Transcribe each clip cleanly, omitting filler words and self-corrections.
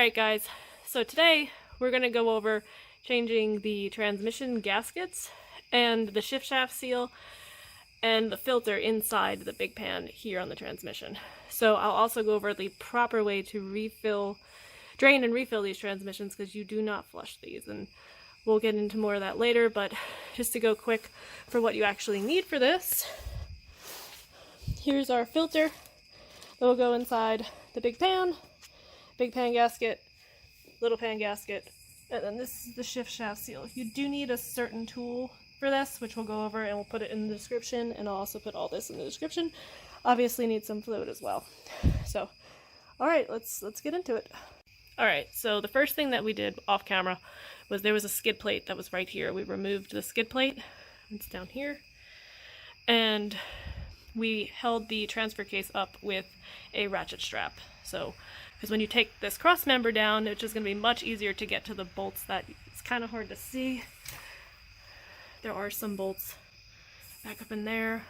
Alright guys, so today we're going to go over changing the transmission gaskets and the shift shaft seal and the filter inside the big pan here on the transmission. So I'll also go over the proper way to drain and refill these transmissions, because you do not flush these, and we'll get into more of that later. But just to go quick for what you actually need for this, here's our filter that will go inside the big pan gasket, little pan gasket, and then this is the shift shaft seal. You do need a certain tool for this, which we'll go over, and we'll put it in the description, and I'll also put all this in the description. Obviously need some fluid as well. So, alright, let's get into it. Alright, so the first thing that we did off camera was there was a skid plate that was right here. We removed the skid plate, it's down here, and we held the transfer case up with a ratchet strap. So, because when you take this cross member down, it's just going to be much easier to get to the bolts that it's kind of hard to see. There are some bolts back up in there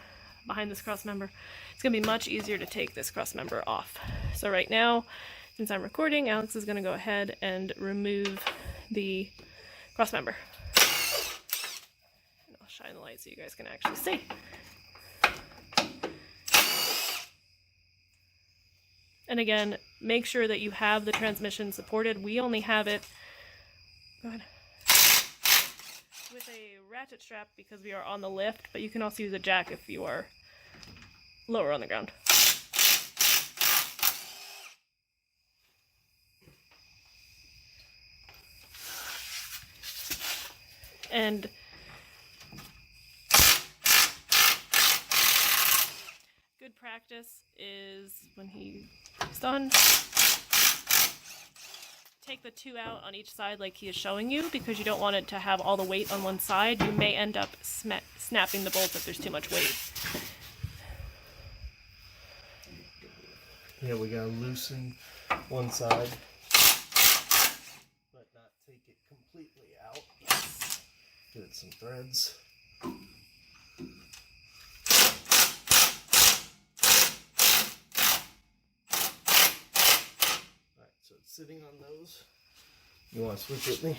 behind this cross member. It's going to be much easier to take this cross member off. So right now, since I'm recording, Alex is going to go ahead and remove the cross member. And I'll shine the light so you guys can actually see. And again, make sure that you have the transmission supported. We only have it, go ahead, with a ratchet strap because we are on the lift, but you can also use a jack if you are lower on the ground. And good practice is when he's done, take the two out on each side like he is showing you, because you don't want it to have all the weight on one side. You may end up snapping the bolts if there's too much weight. Yeah, we gotta loosen one side, but not take it completely out. Yes. Give it some threads. Alright, so it's sitting on those. You want to switch with me?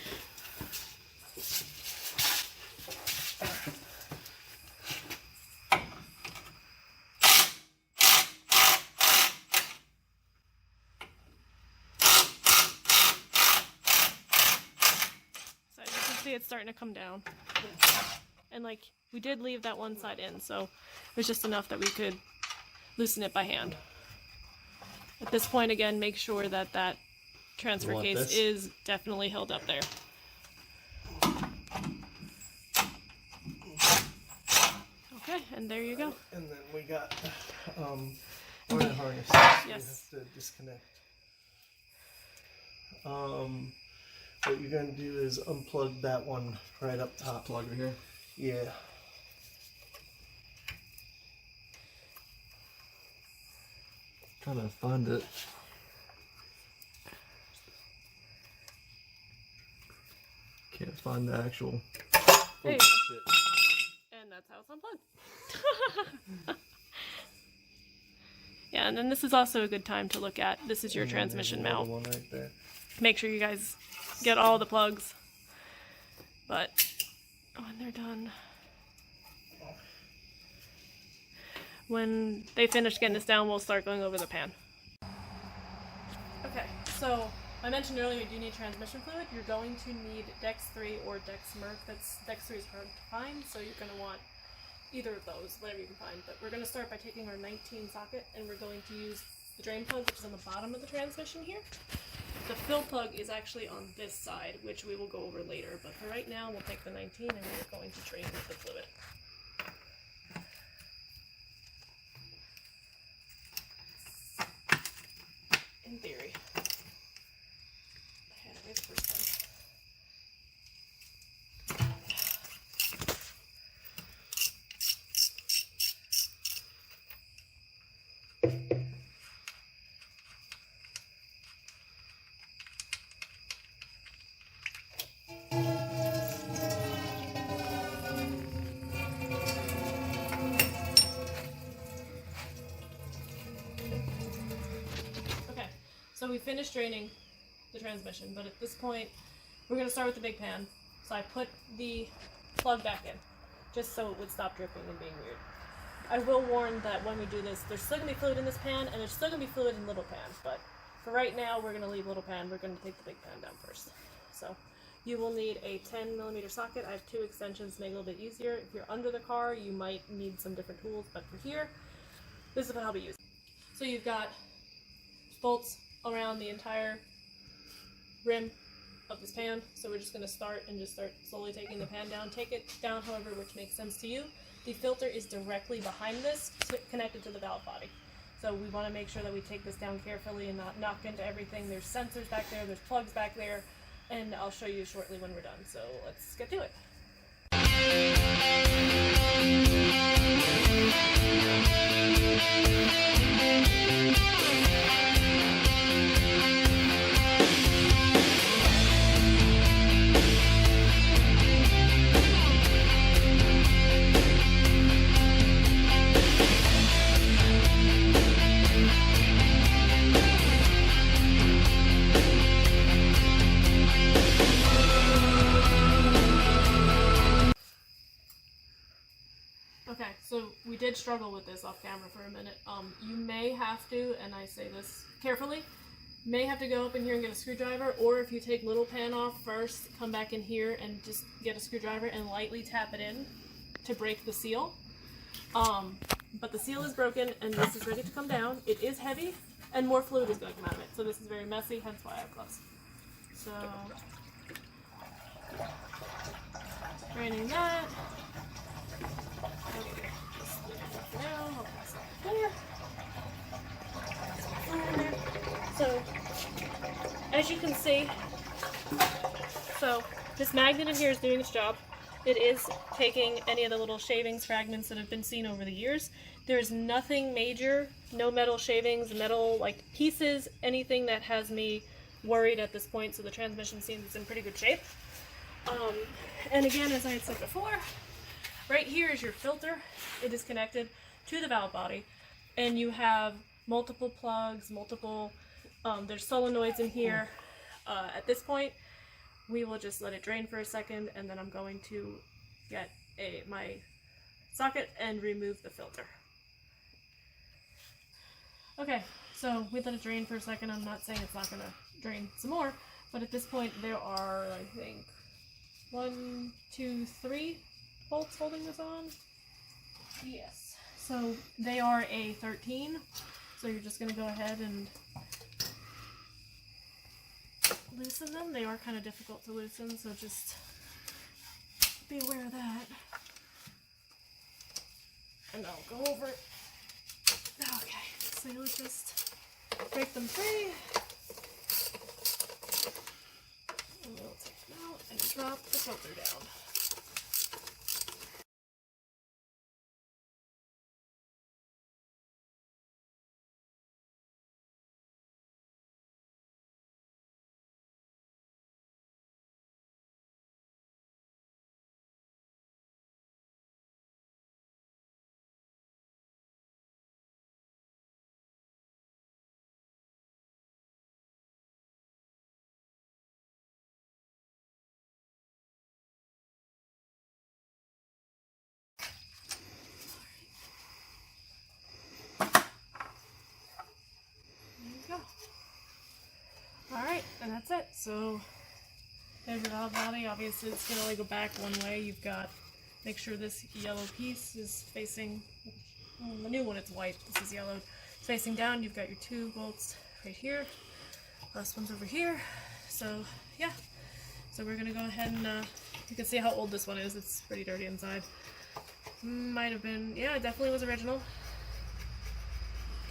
It's starting to come down, and like we did leave that one side in, so it was just enough that we could loosen it by hand. At this point, again, make sure that that transfer case is definitely held up there. Okay, and there you go. And then we got wire harness. Yes. We have to disconnect. What you're going to do is unplug that one right up top. Plug right here? Yeah. Trying to find it. Can't find the actual. Hey. Oh, shit. And that's how it's unplugged. Yeah, and then this is also a good time to look at. This is your transmission mount. One right there. Make sure you guys get all the plugs, but when they're done, when they finish getting this down, we'll start going over the pan. Okay, so I mentioned earlier you do need transmission fluid. You're going to need Dex 3 or Dex Merc. Dex 3 is hard to find, so you're going to want either of those, whatever you can find. But we're going to start by taking our 19 socket, and we're going to use the drain plug, which is on the bottom of the transmission here. The fill plug is actually on this side, which we will go over later, but for right now we'll take the 19 and we're going to drain the fluid. In theory. I had it right the first time. So we finished draining the transmission. But at this point, we're going to start with the big pan. So I put the plug back in, just so it would stop dripping and being weird. I will warn that when we do this, there's still going to be fluid in this pan, and there's still going to be fluid in little pan. But for right now, we're going to leave little pan. We're going to take the big pan down first. So you will need a 10mm socket. I have 2 extensions to make it a little bit easier. If you're under the car, you might need some different tools, but for here, this is what I'll be using. So you've got bolts around the entire rim of this pan. So we're just going to start slowly taking the pan down. Take it down however which makes sense to you. The filter is directly behind this, connected to the valve body. So we want to make sure that we take this down carefully and not knock into everything. There's sensors back there, there's plugs back there, and I'll show you shortly when we're done. So let's get to it. Okay, so we did struggle with this off camera for a minute. You may have to, and I say this carefully, may have to go up in here and get a screwdriver, or if you take little pan off first, come back in here and just get a screwdriver and lightly tap it in to break the seal. But the seal is broken and this is ready to come down. It is heavy and more fluid is going to come out of it. So this is very messy, hence why I have gloves. So, draining that. So, as you can see, so this magnet in here is doing its job. It is taking any of the little shavings, fragments that have been seen over the years. There's nothing major, no metal shavings, metal like pieces, anything that has me worried at this point, so the transmission seems in pretty good shape. And again, as I had said before, right here is your filter. It is connected to the valve body, and you have multiple plugs, there's solenoids in here. At this point, we will just let it drain for a second, and then I'm going to get my socket and remove the filter. Okay, so we let it drain for a second. I'm not saying it's not going to drain some more, but at this point there are, I think, 1, 2, 3 bolts holding this on. Yes. So they are a 13, so you're just going to go ahead and loosen them. They are kind of difficult to loosen, so just be aware of that. And I'll go over it. Okay, so you'll just break them free. And we'll take them out and drop the filter down. Alright, and that's it. So there's your valve body. Obviously it's going to only go back one way. You've got, make sure this yellow piece is facing, the new one it's white, this is yellow, it's facing down. You've got your 2 bolts right here, last one's over here. So yeah, so we're going to go ahead and you can see how old this one is. It's pretty dirty inside. Might have been, yeah, it definitely was original.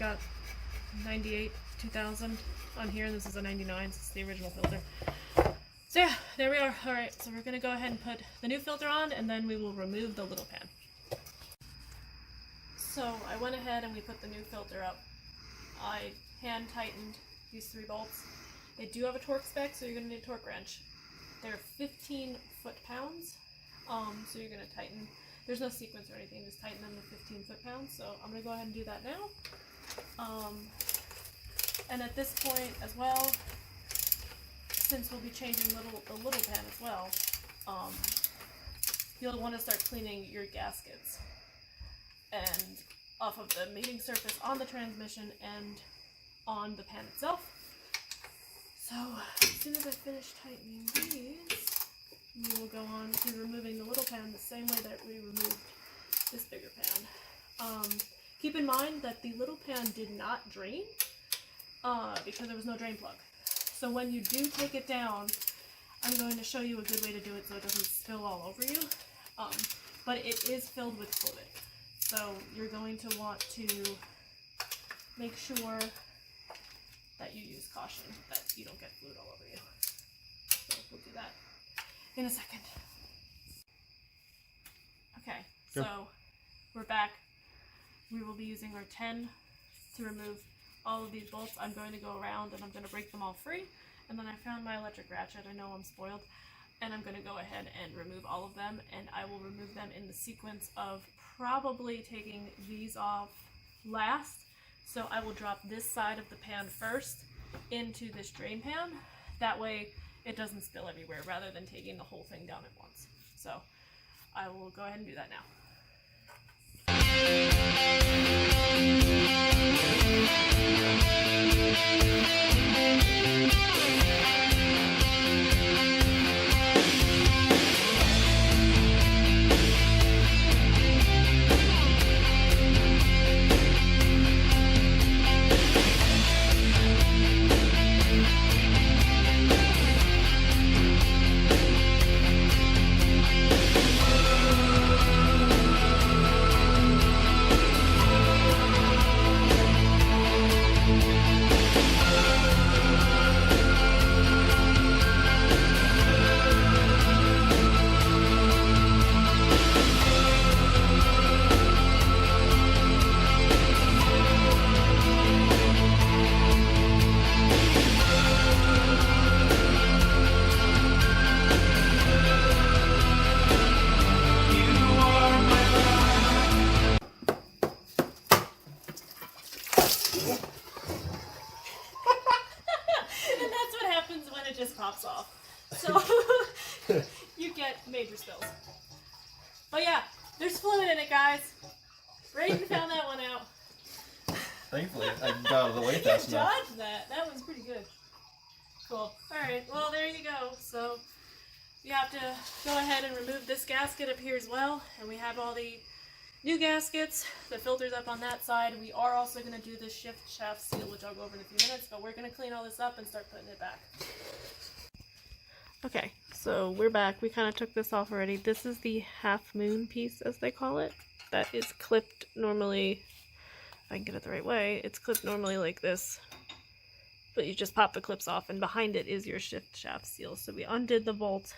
Got 98, 2000 on here, and this is a 99, so it's the original filter. So yeah, there we are. Alright, so we're going to go ahead and put the new filter on, and then we will remove the little pan. So I went ahead and we put the new filter up. I hand tightened these 3 bolts. They do have a torque spec, so you're going to need a torque wrench. They're 15 foot-pounds, so you're going to tighten. There's no sequence or anything, just tighten them to 15 foot-pounds, so I'm going to go ahead and do that now. And at this point as well, since we'll be changing the little pan as well, you'll want to start cleaning your gaskets and off of the mating surface on the transmission and on the pan itself. So as soon as I finish tightening these, we will go on to removing the little pan the same way that we removed this bigger pan. Keep in mind that the little pan did not drain because there was no drain plug. So when you do take it down, I'm going to show you a good way to do it so it doesn't spill all over you. But it is filled with fluid. So you're going to want to make sure that you use caution, that you don't get fluid all over you. So we'll do that in a second. Okay, so we're back. We will be using our 10 to remove all of these bolts. I'm going to go around and I'm going to break them all free. And then I found my electric ratchet. I know I'm spoiled. And I'm going to go ahead and remove all of them. And I will remove them in the sequence of probably taking these off last. So I will drop this side of the pan first into this drain pan. That way it doesn't spill everywhere rather than taking the whole thing down at once. So I will go ahead and do that now. Pops off. So you get major spills. But yeah, there's fluid in it, guys. Brayden found that one out. Thankfully, I got out of the way You fast enough. dodged that. That was pretty good. Cool. Alright, well there you go. So you have to go ahead and remove this gasket up here as well. And we have all the new gaskets, the filters up on that side. We are also going to do the shift shaft seal, which I'll go over in a few minutes, but we're going to clean all this up and start putting it back. Okay, so we're back. We kind of took this off already. This is the half moon piece, as they call it. That is clipped normally, if I can get it the right way, it's clipped normally like this. But you just pop the clips off, and behind it is your shift shaft seal. So we undid the bolt.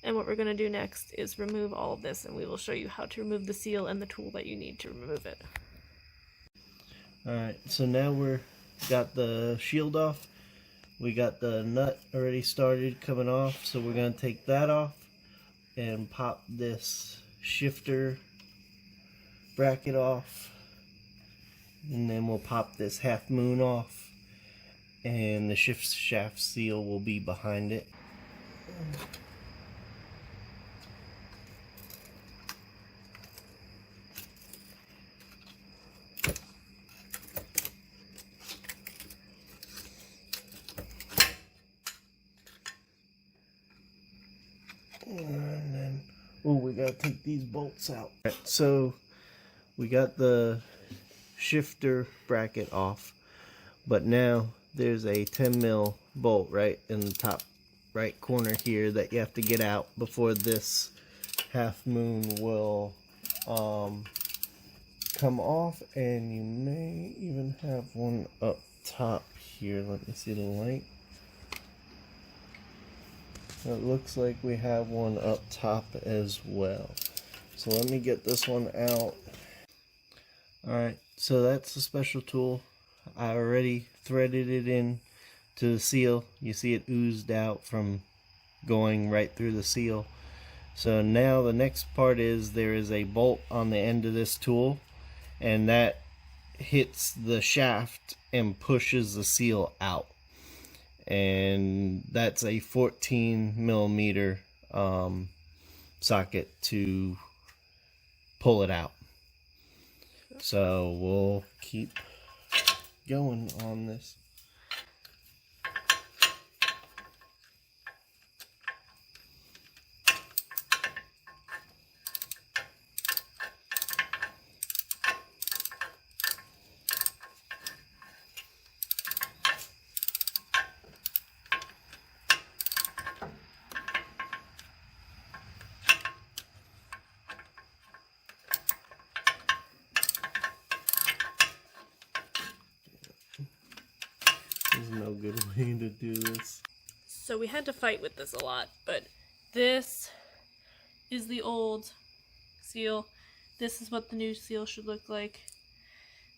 And what we're going to do next is remove all of this, and we will show you how to remove the seal and the tool that you need to remove it. Alright, so now we're got the shield off. We got the nut already started coming off, so we're going to take that off and pop this shifter bracket off. And then we'll pop this half moon off, and the shift shaft seal will be behind it. And then, oh, we gotta take these bolts out. Right, so we got the shifter bracket off, but now there's a 10 mil bolt right in the top right corner here that you have to get out before this half moon will come off, and you may even have one up top here. Let me see the light. It looks like we have one up top as well. So let me get this one out. Alright, so that's a special tool. I already threaded it in to the seal. You see it oozed out from going right through the seal. So now the next part is there is a bolt on the end of this tool, and that hits the shaft and pushes the seal out. and that's a 14 millimeter socket to pull it out. So we'll keep going on this. There's no good way to do this. So we had to fight with this a lot, but this is the old seal. This is what the new seal should look like.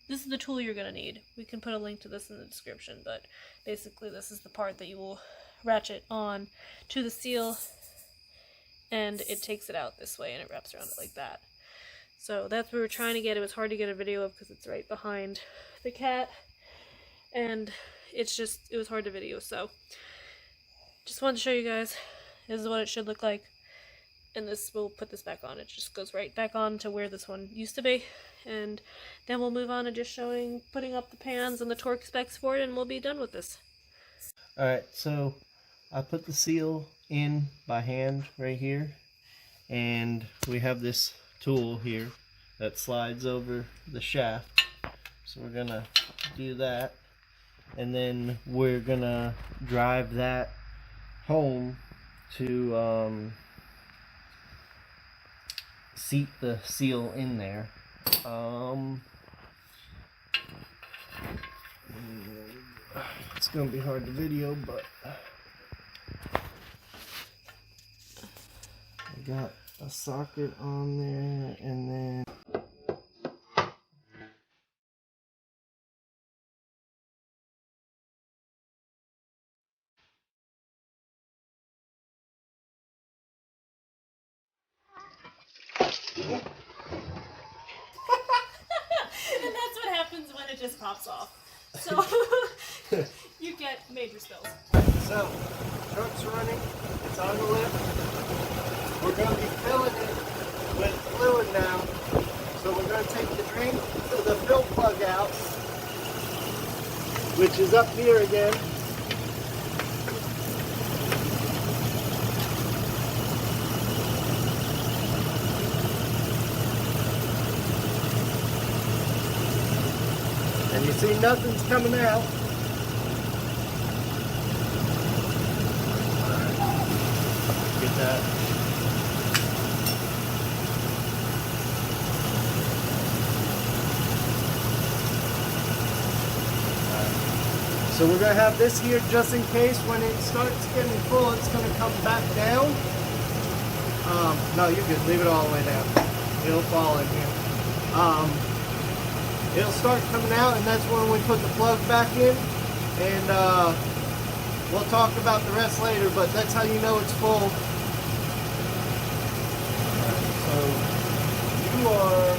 This is the tool you're going to need. We can put a link to this in the description, but basically this is the part that you will ratchet on to the seal, and it takes it out this way and it wraps around it like that. So that's what we were trying to get. It was hard to get a video of because it's right behind the cat, and it was hard to video. So just wanted to show you guys, this is what it should look like. And we'll put this back on. It just goes right back on to where this one used to be. And then we'll move on to just putting up the pans and the torque specs for it, and we'll be done with this. Alright, so I put the seal in by hand right here, and we have this tool here that slides over the shaft. So we're gonna do that, and then we're gonna drive that home to seat the seal in there. It's gonna be hard to video, but I got a socket on there, and then And that's what happens when it just pops off. So you get major spills. so truck's running, it's on the lift. We're going to be filling it with fluid now. So we're going to take the drain, the fill plug out, which is up here again. And you see nothing's coming out. Get that. So we're going to have this here just in case when it starts getting full, it's going to come back down. No, you're good. Leave it all the way down. It'll fall in here. It'll start coming out, and that's when we put the plug back in. And we'll talk about the rest later, but that's how you know it's full. So you are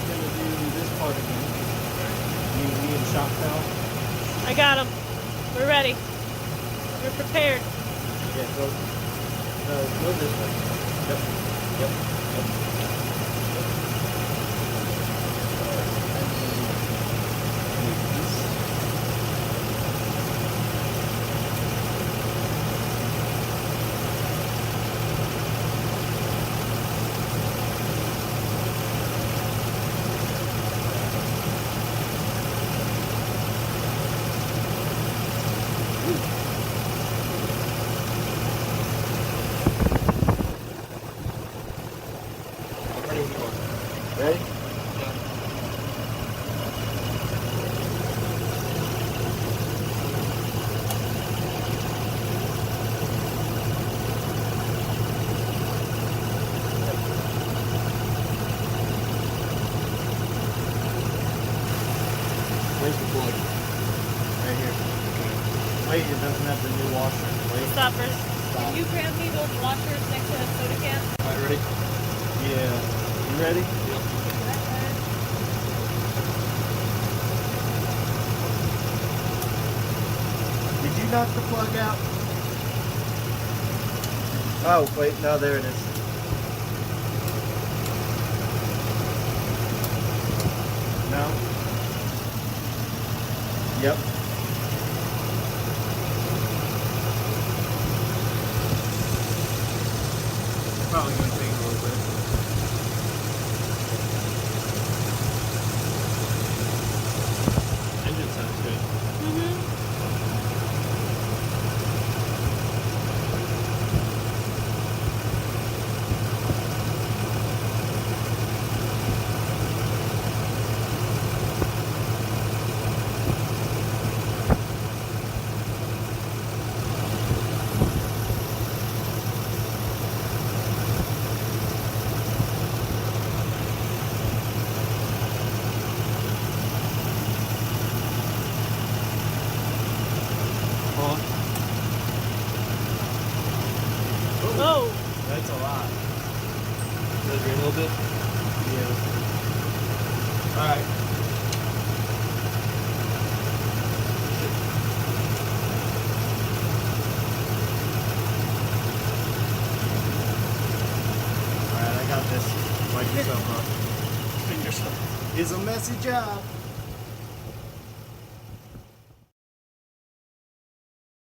going to do this part again. You need a shock valve. I got them. We're ready. We're prepared. Yeah, go this way. Yep. Yep. Yep. Ready? Where's the plug? Right here. Wait, it doesn't have the new washer. Wait. Stop first. Stop. Can you grab me those washers next to that soda can? Alright, ready? Yeah. You ready? Yep. Did you you knock the plug out? Oh, wait, no, there it is. No? Yep. Probably going to take a little bit. Engine sounds good. Oh! That's a lot. Does it rain a little bit? Yeah. Alright. Alright, I got this. Wipe yourself up. It's a messy job.